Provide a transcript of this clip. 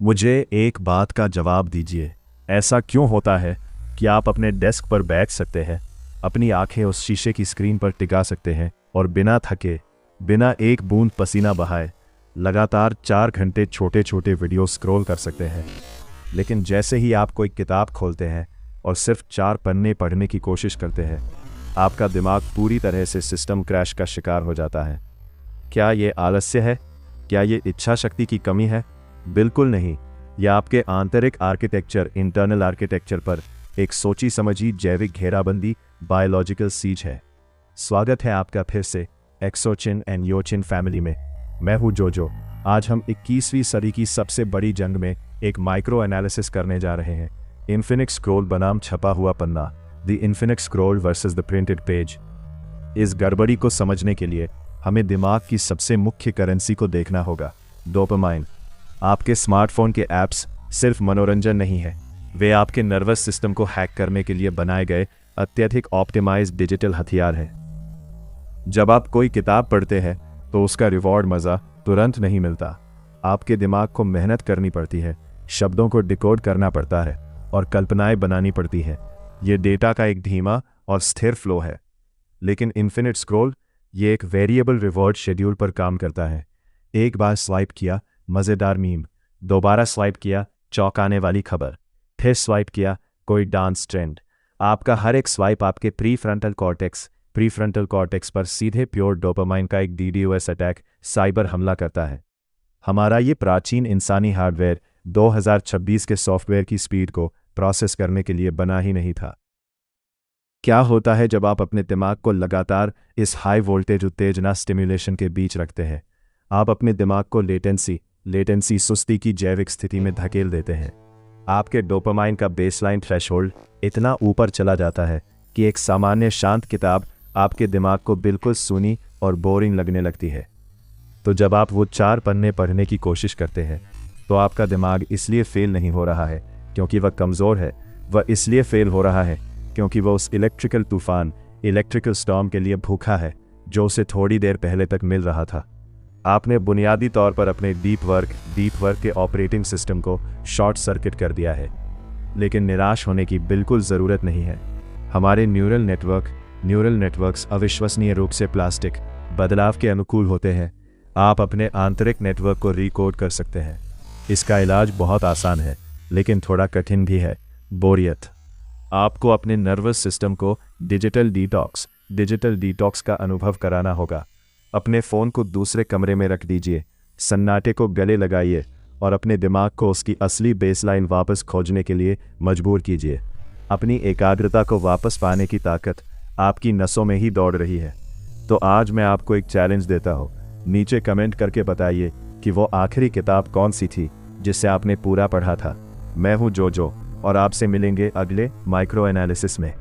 मुझे एक बात का जवाब दीजिए। ऐसा क्यों होता है कि आप अपने डेस्क पर बैठ सकते हैं, अपनी आंखें उस शीशे की स्क्रीन पर टिका सकते हैं और बिना थके, बिना एक बूंद पसीना बहाए लगातार 4 घंटे छोटे छोटे वीडियो स्क्रॉल कर सकते हैं, लेकिन जैसे ही आप कोई किताब खोलते हैं और सिर्फ 4 पन्ने पढ़ने की कोशिश करते हैं, आपका दिमाग पूरी तरह से सिस्टम क्रैश का शिकार हो जाता है। क्या ये आलस्य है? क्या ये इच्छा शक्ति की कमी है? बिल्कुल नहीं। यह आपके आंतरिक आर्किटेक्चर, इंटरनल आर्किटेक्चर पर एक सोची समझी जैविक घेराबंदी, बायोलॉजिकल सीज है। स्वागत है आपका फिर से एक्सोचिन एंड योचिन फैमिली में। मैं हूं जोजो। आज हम 21वीं सदी की सबसे बड़ी जंग में एक माइक्रो एनालिसिस करने जा रहे हैं। इन्फिनिट स्क्रॉल बनाम छपा हुआ पन्ना, the infinite scroll versus the printed page. इस गड़बड़ी को समझने के लिए हमें दिमाग की सबसे मुख्य करेंसी को देखना होगा, डोपामाइन। आपके स्मार्टफोन के ऐप्स सिर्फ मनोरंजन नहीं है, वे आपके नर्वस सिस्टम को हैक करने के लिए बनाए गए अत्यधिक ऑप्टिमाइज्ड डिजिटल हथियार हैं। जब आप कोई किताब पढ़ते हैं तो उसका रिवॉर्ड मज़ा तुरंत नहीं मिलता। आपके दिमाग को मेहनत करनी पड़ती है, शब्दों को डिकोड करना पड़ता है और कल्पनाएं बनानी पड़ती है। ये डेटा का एक धीमा और स्थिर फ्लो है। लेकिन इन्फिनिट स्क्रॉल ये एक वेरिएबल रिवॉर्ड शेड्यूल पर काम करता है। एक बार स्वाइप किया, मज़ेदार मीम, दोबारा स्वाइप किया, चौंकाने वाली खबर, फिर स्वाइप किया, कोई डांस ट्रेंड। आपका हर एक स्वाइप आपके प्रीफ्रंटल कॉर्टेक्स पर सीधे प्योर डोपामाइन का एक डीडीओएस अटैक, साइबर हमला करता है। हमारा ये प्राचीन इंसानी हार्डवेयर 2026 के सॉफ्टवेयर की स्पीड को प्रोसेस करने के लिए बना ही नहीं था। क्या होता है जब आप अपने दिमाग को लगातार इस हाई वोल्टेज उत्तेजना स्टिम्युलेशन के बीच रखते हैं? आप अपने दिमाग को लेटेंसी सुस्ती की जैविक स्थिति में धकेल देते हैं। आपके डोपामाइन का बेसलाइन थ्रेशोल्ड इतना ऊपर चला जाता है कि एक सामान्य शांत किताब आपके दिमाग को बिल्कुल सूनी और बोरिंग लगने लगती है। तो जब आप वो 4 पन्ने पढ़ने की कोशिश करते हैं तो आपका दिमाग इसलिए फेल नहीं हो रहा है क्योंकि वह कमज़ोर है, वह इसलिए फेल हो रहा है क्योंकि वह उस इलेक्ट्रिकल स्टॉर्म के लिए भूखा है जो उसे थोड़ी देर पहले तक मिल रहा था। आपने बुनियादी तौर पर अपने डीप वर्क के ऑपरेटिंग सिस्टम को शॉर्ट सर्किट कर दिया है। लेकिन निराश होने की बिल्कुल ज़रूरत नहीं है। हमारे न्यूरल नेटवर्क्स अविश्वसनीय रूप से प्लास्टिक बदलाव के अनुकूल होते हैं। आप अपने आंतरिक नेटवर्क को रिकोड कर सकते हैं। इसका इलाज बहुत आसान है, लेकिन थोड़ा कठिन भी है, बोरियत। आपको अपने नर्वस सिस्टम को डिजिटल डिटॉक्स का अनुभव कराना होगा। अपने फ़ोन को दूसरे कमरे में रख दीजिए, सन्नाटे को गले लगाइए और अपने दिमाग को उसकी असली बेसलाइन वापस खोजने के लिए मजबूर कीजिए। अपनी एकाग्रता को वापस पाने की ताकत आपकी नसों में ही दौड़ रही है। तो आज मैं आपको एक चैलेंज देता हूँ। नीचे कमेंट करके बताइए कि वो आखिरी किताब कौन सी थी जिसे आपने पूरा पढ़ा था। मैं हूँ जोजो और आपसे मिलेंगे अगले माइक्रो एनालिसिस में।